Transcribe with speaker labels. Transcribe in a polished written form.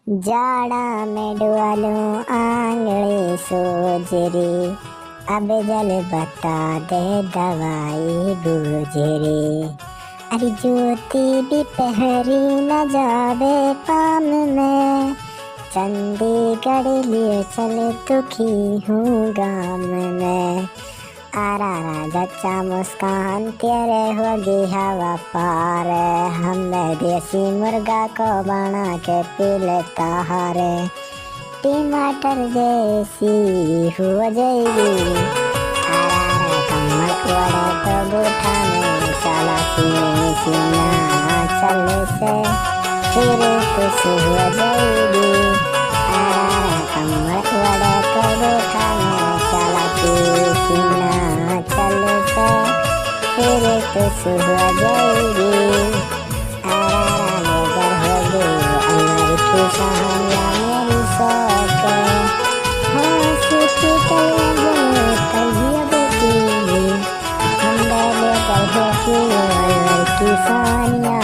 Speaker 1: जाड़ा में डुआलूं आंगली सोजरी, अब जल बता दे दवाई गुजरी। अरे ज्योति भी पहरी न जावे पाम में, चंडीगढ़ लिए चल दुखी हूँ गाम में। आरा जच्चा मुस्कान तेरे होगी हवा पार, हम देसी मुर्गा को बना के पी लेता हारे। टमाटर जैसी हो जाएगी आरा कमर वड़े तो बूठा में चला सीना चल से फिर कुछ हो जाएगी आरा कमर वड़े तो बूठा में चला सीना चल से फिर कुछ हो जाएगी आरा नजर होगी अमर की सहाया मेरी शौक हंसी की तैयार बेटी हम बेटे होगी अमर की सहाया